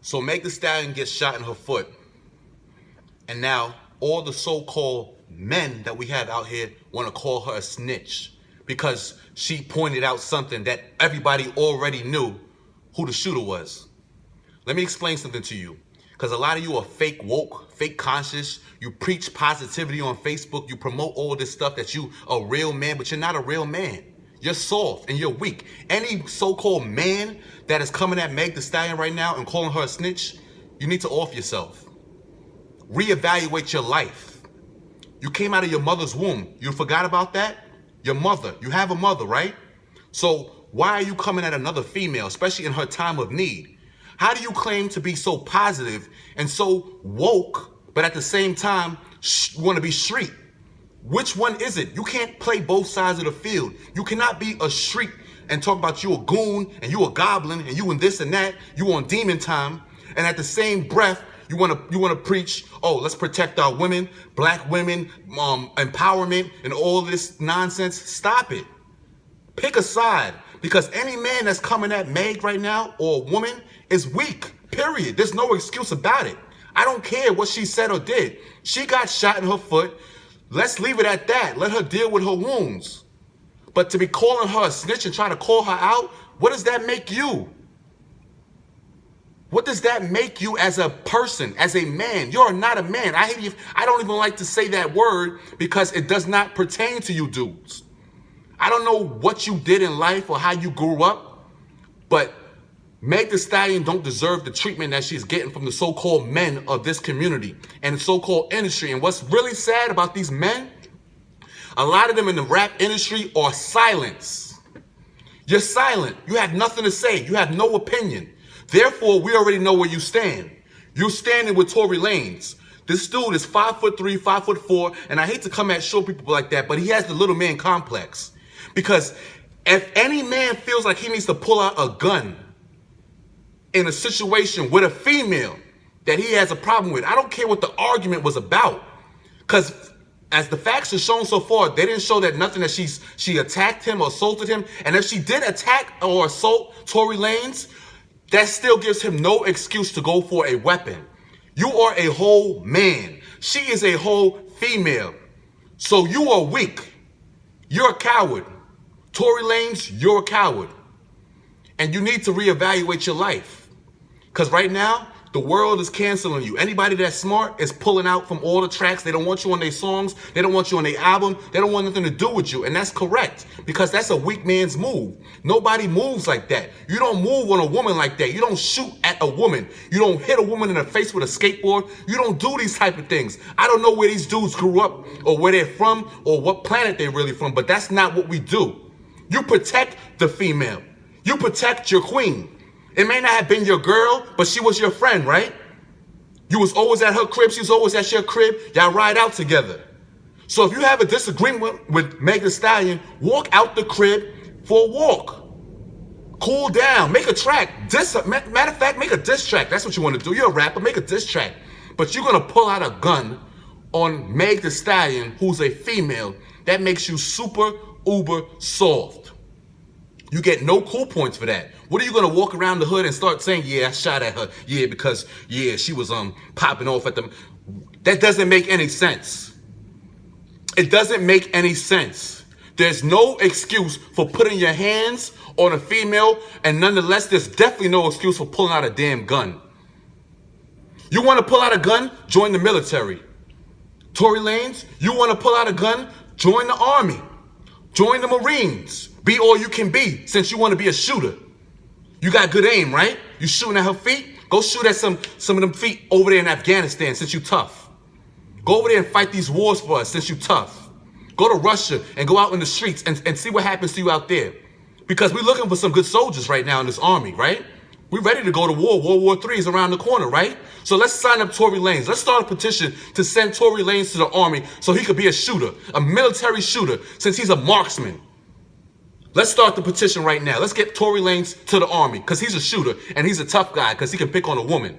So Meg Thee Stallion gets shot in her foot. And now all the so-called men that we have out here want to call her a snitch because she pointed out something that everybody already knew who the shooter was. Let me explain something to you. Because a lot of you are fake woke, fake conscious. You preach positivity on Facebook. You promote all this stuff that you a real man, but you're not a real man. You're soft and you're weak. Any so-called man that is coming at Meg Thee Stallion right now and calling her a snitch, you need to off yourself. Reevaluate your life. You came out of your mother's womb. You forgot about that? Your mother. You have a mother, right? So why are you coming at another female, especially in her time of need? How do you claim to be so positive and so woke, but at the same time want to be street? Which one is it? You can't play both sides of the field. You cannot be a street and talk about you a goon and you a goblin and you and this and that. You on demon time, and at the same breath you want to preach, oh, let's protect our women, black women, empowerment, and all this nonsense. Stop it. Pick a side, because any man that's coming at Meg right now or a woman is weak. Period. There's no excuse about it. I don't care what she said or did. She got shot in her foot. Let's leave it at that. Let her deal with her wounds. But to be calling her a snitch and trying to call her out, what does that make you? What does that make you as a person, as a man? You're not a man. I don't even like to say that word because it does not pertain to you dudes. I don't know what you did in life or how you grew up, but Meg Thee Stallion don't deserve the treatment that she's getting from the so-called men of this community and the so-called industry. And what's really sad about these men, a lot of them in the rap industry are silent. You're silent. You have nothing to say. You have no opinion. Therefore, we already know where you stand. You're standing with Tory Lanez. This dude is 5'3", 5'4", and I hate to come at short people like that, but he has the little man complex. Because if any man feels like he needs to pull out a gun in a situation with a female that he has a problem with, I don't care what the argument was about. Because as the facts are shown so far, they didn't show that nothing that she attacked him or assaulted him. And if she did attack or assault Tory Lanez, that still gives him no excuse to go for a weapon. You are a whole man. She is a whole female. So you are weak. You're a coward. Tory Lanez, you're a coward. And you need to reevaluate your life. Because right now, the world is canceling you. Anybody that's smart is pulling out from all the tracks. They don't want you on their songs. They don't want you on their album. They don't want nothing to do with you. And that's correct, because that's a weak man's move. Nobody moves like that. You don't move on a woman like that. You don't shoot at a woman. You don't hit a woman in the face with a skateboard. You don't do these type of things. I don't know where these dudes grew up or where they're from or what planet they're really from, but that's not what we do. You protect the female. You protect your queen. It may not have been your girl, but she was your friend, right? You was always at her crib. She was always at your crib. Y'all ride out together. So if you have a disagreement with Meg Thee Stallion, walk out the crib for a walk. Cool down. Make a track. Matter of fact, make a diss track. That's what you want to do. You're a rapper. Make a diss track. But you're going to pull out a gun on Meg Thee Stallion, who's a female. That makes you super, uber soft. You get no cool points for that. What are you gonna walk around the hood and start saying, yeah, I shot at her, yeah, because, yeah, she was popping off at them. That doesn't make any sense. It doesn't make any sense. There's no excuse for putting your hands on a female, and nonetheless, there's definitely no excuse for pulling out a damn gun. You wanna pull out a gun? Join the military. Tory Lanez, you wanna pull out a gun? Join the army. Join the Marines. Be all you can be, since you wanna be a shooter. You got good aim, right? You shooting at her feet? Go shoot at some of them feet over there in Afghanistan, since you tough. Go over there and fight these wars for us, since you tough. Go to Russia and go out in the streets and see what happens to you out there. Because we're looking for some good soldiers right now in this army, right? We're ready to go to war. World War III is around the corner, right? So let's sign up Tory Lanez. Let's start a petition to send Tory Lanez to the army so he could be a shooter, a military shooter, since he's a marksman. Let's start the petition right now. Let's get Tory Lanez to the army because he's a shooter and he's a tough guy because he can pick on a woman.